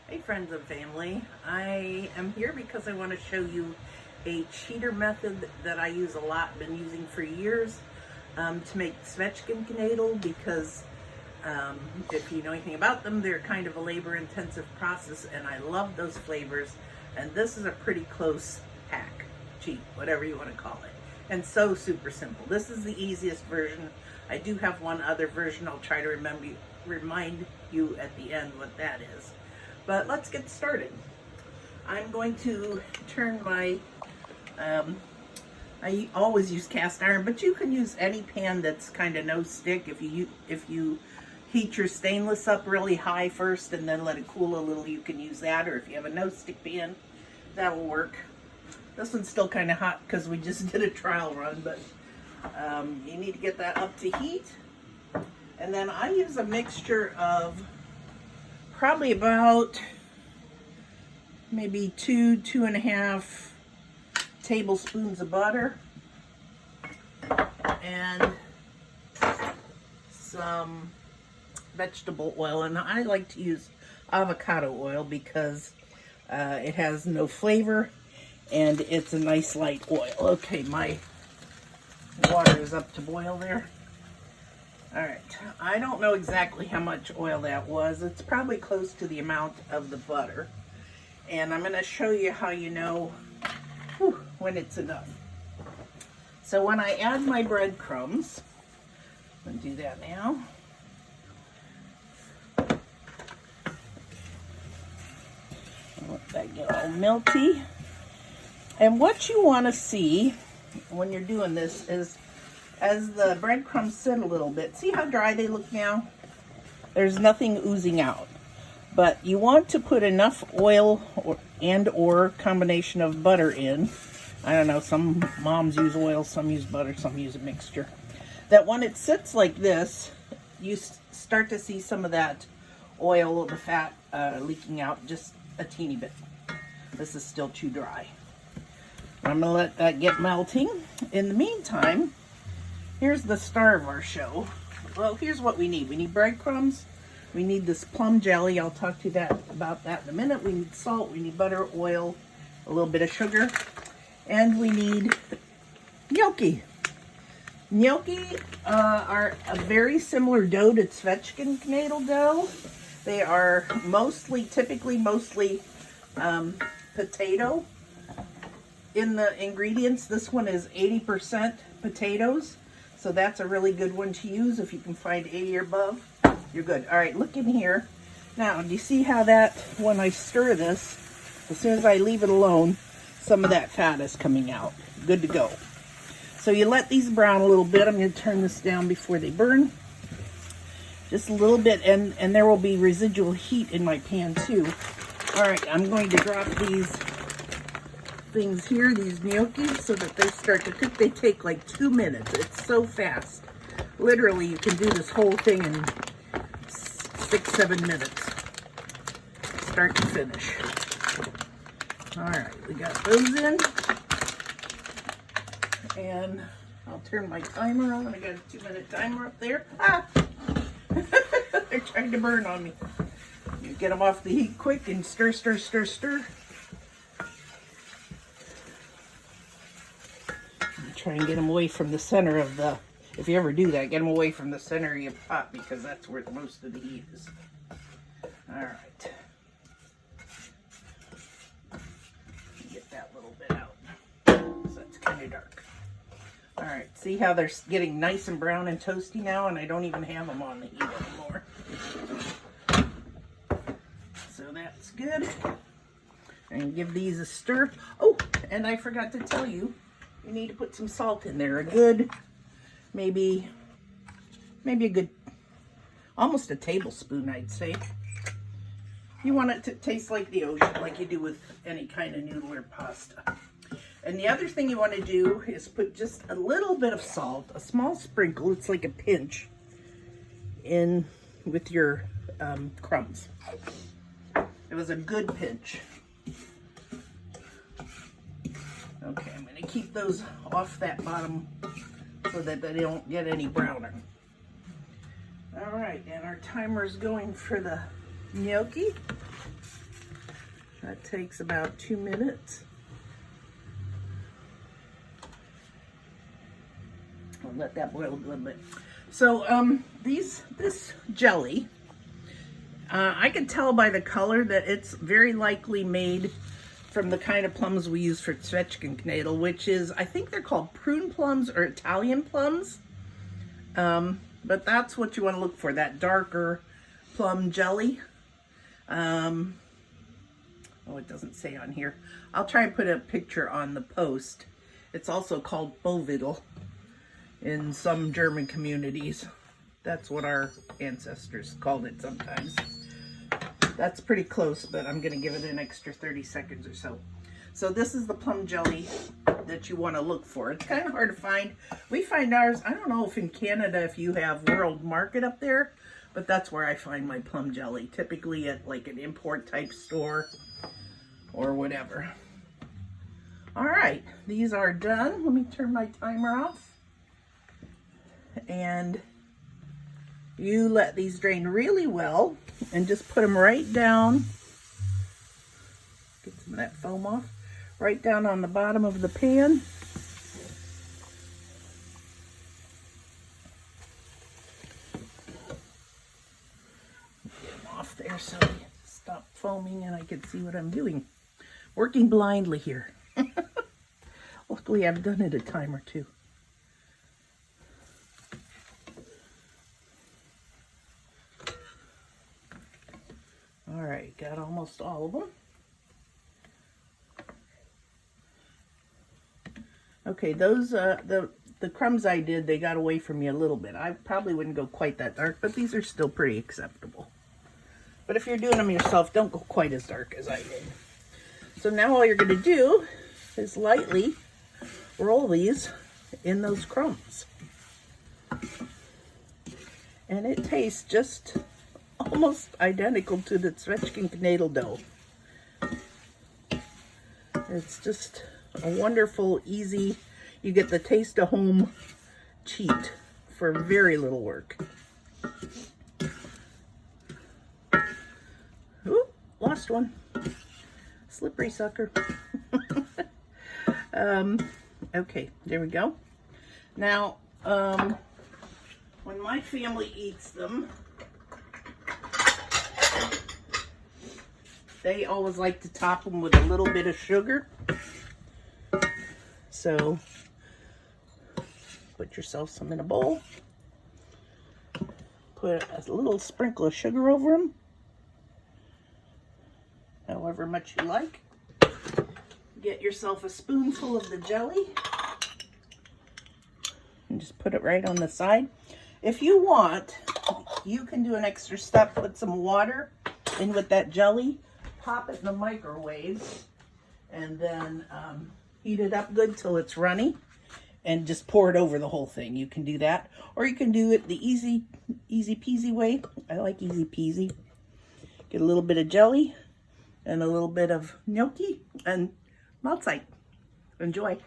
Hey friends and family, I am here because I want to show you a cheater method that I use a lot, been using for years to make Zwetschgen Knödel because if you know anything about them, they're kind of a labor-intensive process and I love those flavors, and this is a pretty close hack, cheat, whatever you want to call it, and so super simple. This is the easiest version. I do have one other version. I'll try to remind you at the end what that is. But let's get started. I'm going to turn my, I always use cast iron, but you can use any pan that's kind of no stick. If you heat your stainless up really high first and then let it cool a little, you can use that. Or if you have a no stick pan, that will work. This one's still kind of hot because we just did a trial run, but you need to get that up to heat. And then I use a mixture of probably about maybe two and a half tablespoons of butter and some vegetable oil. And I like to use avocado oil because it has no flavor and it's a nice light oil. Okay, my water is up to boil there. All right, I don't know exactly how much oil that was. It's probably close to the amount of the butter. And I'm gonna show you how you know when it's enough. So when I add my breadcrumbs, I'm gonna do that now. Let that get all melty. And what you wanna see when you're doing this is, as the breadcrumbs sit a little bit, see how dry they look now? There's nothing oozing out. But you want to put enough oil or combination of butter in. I don't know, some moms use oil, some use butter, some use a mixture. That when it sits like this, you start to see some of that oil, the fat leaking out just a teeny bit. This is still too dry. I'm gonna let that get melting. In the meantime, here's the star of our show. Well, here's what we need. We need breadcrumbs. We need this plum jelly. I'll talk to you about that in a minute. We need salt. We need butter, oil, a little bit of sugar. And we need gnocchi. Gnocchi are a very similar dough to Zwetschgen Knödel dough. They are typically mostly potato in the ingredients. This one is 80% potatoes. So that's a really good one to use. If you can find 80 or above, you're good. All right, look in here. Now, do you see how that, when I stir this, as soon as I leave it alone, some of that fat is coming out. Good to go. So you let these brown a little bit. I'm going to turn this down before they burn. Just a little bit, and there will be residual heat in my pan too. All right, I'm going to drop these things here, these gnocchi, so that they start to cook. They take like 2 minutes. It's so fast. Literally, you can do this whole thing in 6-7 minutes, start to finish. All right, we got those in, and I'll turn my timer on. I got a 2-minute timer up there. Ah! They're trying to burn on me. You get them off the heat quick and stir, stir, stir, stir. Try and get them away from the center of the, if you ever do that, get them away from the center of your pot because that's where most of the heat is. All right. Get that little bit out. So that's kind of dark. All right, see how they're getting nice and brown and toasty now, and I don't even have them on the heat anymore. So that's good. And give these a stir. Oh, and I forgot to tell you, you need to put some salt in there. A good, maybe a good, almost a tablespoon, I'd say. You want it to taste like the ocean, like you do with any kind of noodle or pasta. And the other thing you want to do is put just a little bit of salt, a small sprinkle, it's like a pinch, in with your crumbs. It was a good pinch. Okay, I'm going to keep those off that bottom so that they don't get any browner. All right, and our timer is going for the gnocchi. That takes about 2 minutes. I'll let that boil a little bit. So this jelly, I can tell by the color that it's very likely made from the kind of plums we use for Zwetschgen Knödel, which is, I think they're called prune plums or Italian plums. But that's what you want to look for, that darker plum jelly. Oh, it doesn't say on here. I'll try and put a picture on the post. It's also called Bovidel in some German communities. That's what our ancestors called it sometimes. That's pretty close, but I'm going to give it an extra 30 seconds or so. So this is the plum jelly that you want to look for. It's kind of hard to find. We find ours, I don't know if in Canada, if you have World Market up there, but that's where I find my plum jelly, typically at like an import type store or whatever. All right, these are done. Let me turn my timer off. And you let these drain really well and just put them right down. Get some of that foam off. Right down on the bottom of the pan. Get them off there so they stop foaming and I can see what I'm doing. Working blindly here. Luckily I've done it a time or two. All right, got almost all of them. Okay, those, the crumbs I did, they got away from me a little bit. I probably wouldn't go quite that dark, but these are still pretty acceptable. But if you're doing them yourself, don't go quite as dark as I did. So now all you're going to do is lightly roll these in those crumbs. And it tastes just almost identical to the Zwetschgen Knödel dough. It's just a wonderful, easy, you get the taste of home cheat for very little work. Ooh, lost one. Slippery sucker. Okay, there we go. Now, when my family eats them, they always like to top them with a little bit of sugar. So, put yourself some in a bowl. Put a little sprinkle of sugar over them. However much you like. Get yourself a spoonful of the jelly. And just put it right on the side. If you want, you can do an extra step. Put some water in with that jelly. Pop it in the microwave. And then heat it up good till it's runny. And just pour it over the whole thing. You can do that. Or you can do it the easy peasy way. I like easy peasy. Get a little bit of jelly and a little bit of gnocchi and Mahlzeit. Enjoy.